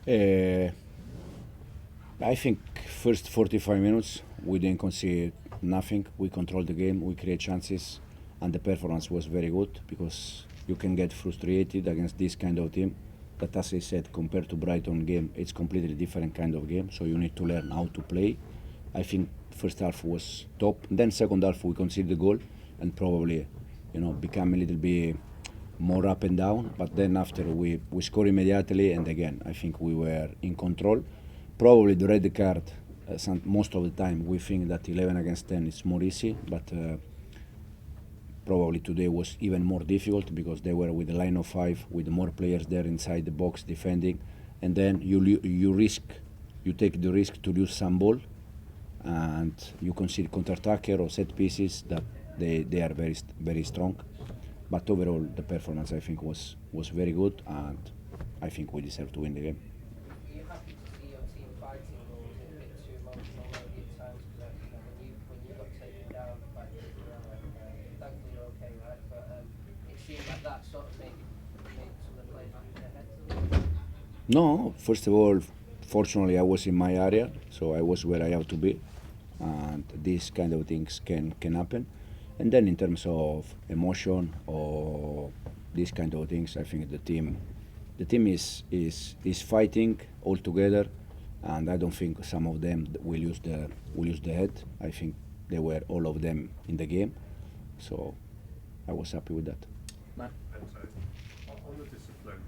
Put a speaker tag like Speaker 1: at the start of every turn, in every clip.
Speaker 1: Uh, I think first 45 minutes we didn't concede nothing. We controlled the game, we create chances, and the performance was very good because you can get frustrated against this kind of team. That, as I said, compared to Brighton game, it's completely different kind of game. So you need to learn how to play. I think first half was top. Then second half we conceded the goal and probably, become a little bit more up and down. But then after we score immediately, and again I think we were in control. Probably the red card. Most of the time we think that 11 against 10 is more easy, but probably today was even more difficult because they were with a line of five with more players there inside the box defending, and then you take the risk to lose some ball, and you concede counter-attacker or set pieces that they are very strong. But overall, the performance I think was very good, and I think we deserve to win the game.
Speaker 2: Are you happy to see your team fighting, or was it a bit too emotional maybe at times? Because when you got taken down, thankfully you're okay, right? But it seemed like that sort of made some of the players back in their heads a little bit.
Speaker 1: No, first of all, fortunately I was in my area, so I was where I have to be, and these kind of things can happen. And then in terms of emotion or these kind of things, I think the team is fighting all together, and I don't think some of them will use the head. I think they were all of them in the game, so I was happy with that.
Speaker 3: Matt?
Speaker 4: Enzo, on the discipline,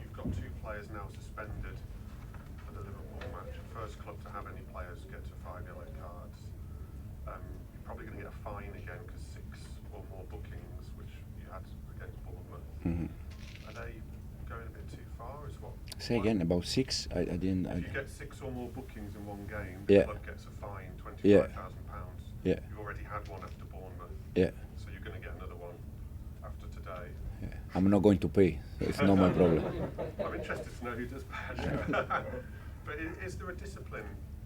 Speaker 4: you've got 2 players now suspended for the Liverpool match. First club to have any players get to 5 yellow cards. You're probably going to get a fine again because 6 or more bookings, which you had against Bournemouth. Are they going a bit too far? Is what?
Speaker 1: Say again about 6. I didn't.
Speaker 4: If you get 6 or more bookings in one game,
Speaker 1: Yeah.
Speaker 4: the club gets a fine,
Speaker 1: Yeah.
Speaker 4: £25,000.
Speaker 1: Yeah.
Speaker 4: You've already had one after Bournemouth,
Speaker 1: Yeah.
Speaker 4: so you're going to get another one after today.
Speaker 1: Yeah. I'm not going to pay, so it's not my problem.
Speaker 4: I'm interested to know who does bad. But is there a discipline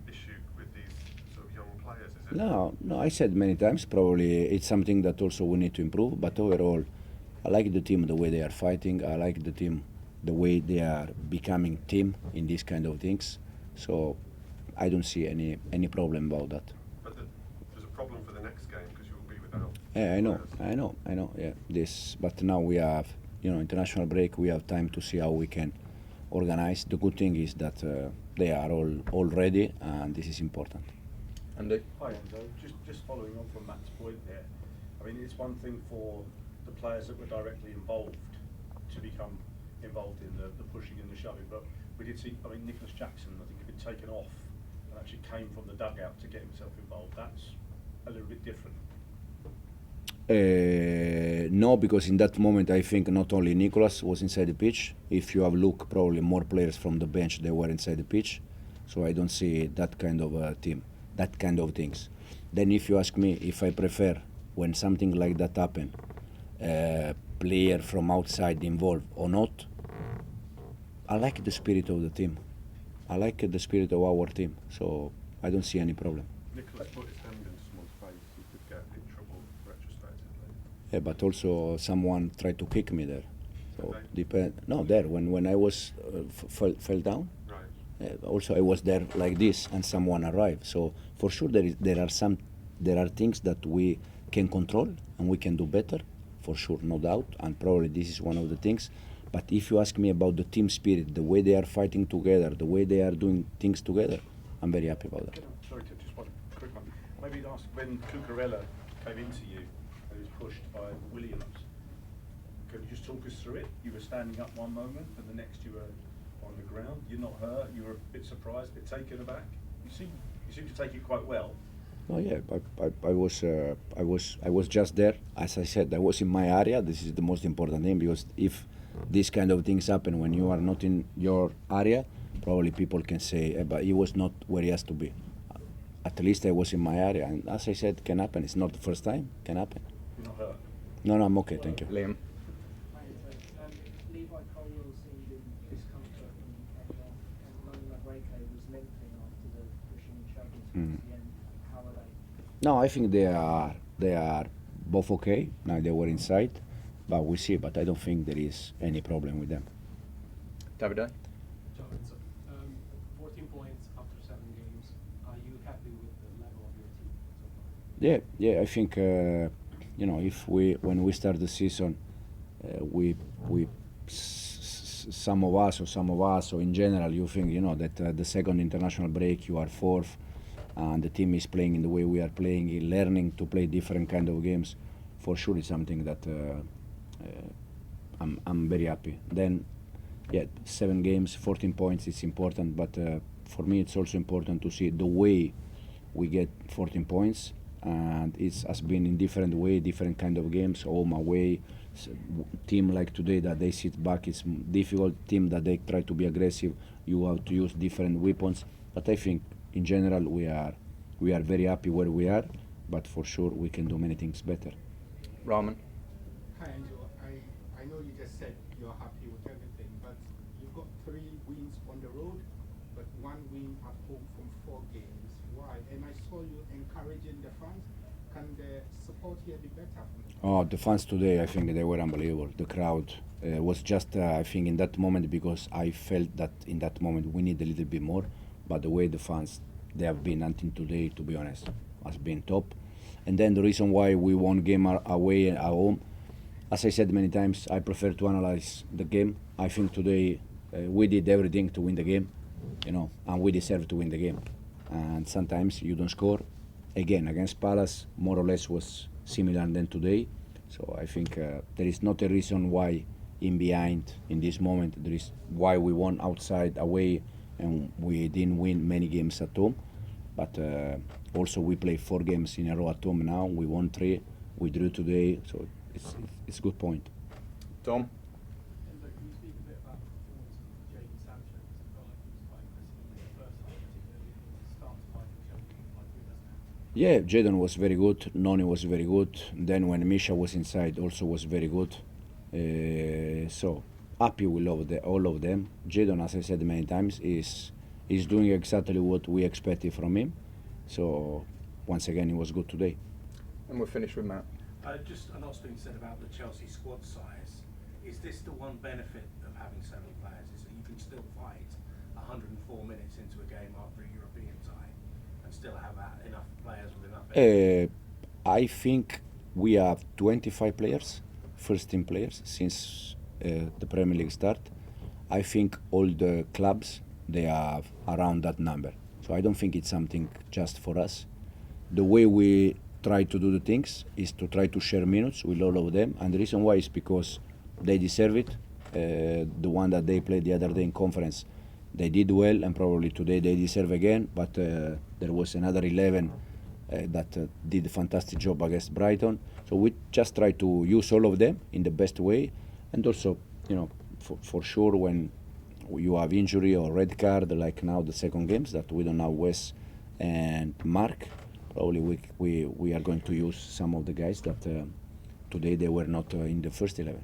Speaker 4: issue with these sort of young players? Is it?
Speaker 1: No. I said many times. Probably it's something that also we need to improve. But overall, I like the team the way they are fighting. I like the team the way they are becoming team in these kind of things. So I don't see any problem about that.
Speaker 4: But there's a problem for the next game because you will be without.
Speaker 1: Yeah,
Speaker 4: players.
Speaker 1: I know. Yeah, but now we have, international break. We have time to see how we can organize. The good thing is that they are all ready, and this is important.
Speaker 3: Andy?
Speaker 5: Hi Enzo, just following on from Matt's point there. I mean, it's one thing for the players that were directly involved to become involved in the pushing and the shoving, but we did see, Nicholas Jackson, I think, had been taken off and actually came from the dugout to get himself involved. That's a little bit different.
Speaker 1: No, because in that moment I think not only Nicolas was inside the pitch. If you have look, probably more players from the bench they were inside the pitch. So I don't see that kind of team, that kind of things. Then if you ask me if I prefer when something like that happen, player from outside involved or not, I like the spirit of the team. I like the spirit of our team. So I don't see any problem.
Speaker 4: Nicholas put his hand into someone's face, he could get in trouble retrospectively.
Speaker 1: Yeah, but also someone tried to kick me there. So
Speaker 4: Okay.
Speaker 1: depend. No, there when I was fell down.
Speaker 4: Right.
Speaker 1: Also, I was there like this, and someone arrived. So for sure, there are things that we can control and we can do better, for sure, no doubt. And probably this is one of the things. But if you ask me about the team spirit, the way they are fighting together, the way they are doing things together, I'm very happy about that.
Speaker 5: Sorry, just one quick one. Maybe ask when Cucurella came into you and was pushed by Williams. Can you just talk us through it? You were standing up one moment, and the next you were on the ground. You're not hurt. You were a bit surprised, a bit taken aback. You seem to take it quite well.
Speaker 1: Oh yeah, I was just there. As I said, I was in my area. This is the most important thing, because if these kind of things happen when you are not in your area, probably people can say, but he was not where he has to be. At least I was in my area, and as I said, can happen. It's not the first time. Can happen.
Speaker 5: You're not hurt.
Speaker 1: No, I'm okay. Thank you.
Speaker 3: Liam?
Speaker 2: Levi Colwill seemed in discomfort and Maresca was limping after the pushing and shoving towards the end. How are they?
Speaker 1: No, I think they are both okay. Now they were inside, but we see. But I don't think there is any problem with them.
Speaker 3: Davide?
Speaker 6: Jonathan,
Speaker 1: Yeah. I think if when we start the season, we some of us or in general, you think that the second international break you are fourth, and the team is playing in the way we are playing, learning to play different kind of games. For sure, it's something that I'm very happy. Then, yeah, 7 games, 14 points. It's important, but for me, it's also important to see the way we get 14 points, and it has been in different way, different kind of games, home, away. Team like today that they sit back, it's difficult. Team that they try to be aggressive, you have to use different weapons. But I think in general we are very happy where we are, but for sure we can do many things better.
Speaker 3: Rahman.
Speaker 6: Hi, Angelo. I know you just said you're happy with everything, but you've got 3 wins on the road, but 1 win at home from 4 games. Why? And I saw you encouraging the fans. Can the support here be better from the fans?
Speaker 1: Oh, the fans today, I think they were unbelievable. The crowd was just, I think, in that moment, because I felt that in that moment we need a little bit more. But the way the fans, they have been until today, to be honest, has been top. And then the reason why we won game away and at home, as I said many times, I prefer to analyze the game. I think today we did everything to win the game, and we deserve to win the game. And sometimes you don't score. Again, against Palace, more or less was similar than today. So I think there is not a reason why in behind in this moment. There is why we won outside away and we didn't win many games at home. But also we play 4 games in a row at home now. We won 3. We drew today, so it's a good point.
Speaker 3: Dom.
Speaker 7: And look, can you speak a bit about the performance of Jadon Sancho? Because I felt like he was quite impressive in the first half, particularly in the start of life, which everything like good, doesn't it?
Speaker 1: Yeah, Jadon was very good. Noni was very good. Then when Misha was inside, also was very good. So happy with all of them. Jadon, as I said many times, is doing exactly what we expected from him. So once again, he was good today.
Speaker 3: And we'll finish with Matt.
Speaker 8: Just a lot's been said about the Chelsea squad size. Is this the one benefit of having so many players? Is that you can still fight 104 minutes into a game after a European tie and still have enough players with enough energy?
Speaker 1: I think we have 25 players, first team players, since the Premier League start. I think all the clubs, they have around that number. So I don't think it's something just for us. The way we try to do the things is to try to share minutes with all of them, and the reason why is because they deserve it. The one that they played the other day in conference, they did well, and probably today they deserve again, but there was another 11 that did a fantastic job against Brighton. So we just try to use all of them in the best way, and also, for sure when you have injury or red card, like now the second games that we don't have Wes and Mark, probably we are going to use some of the guys that today they were not in the first 11.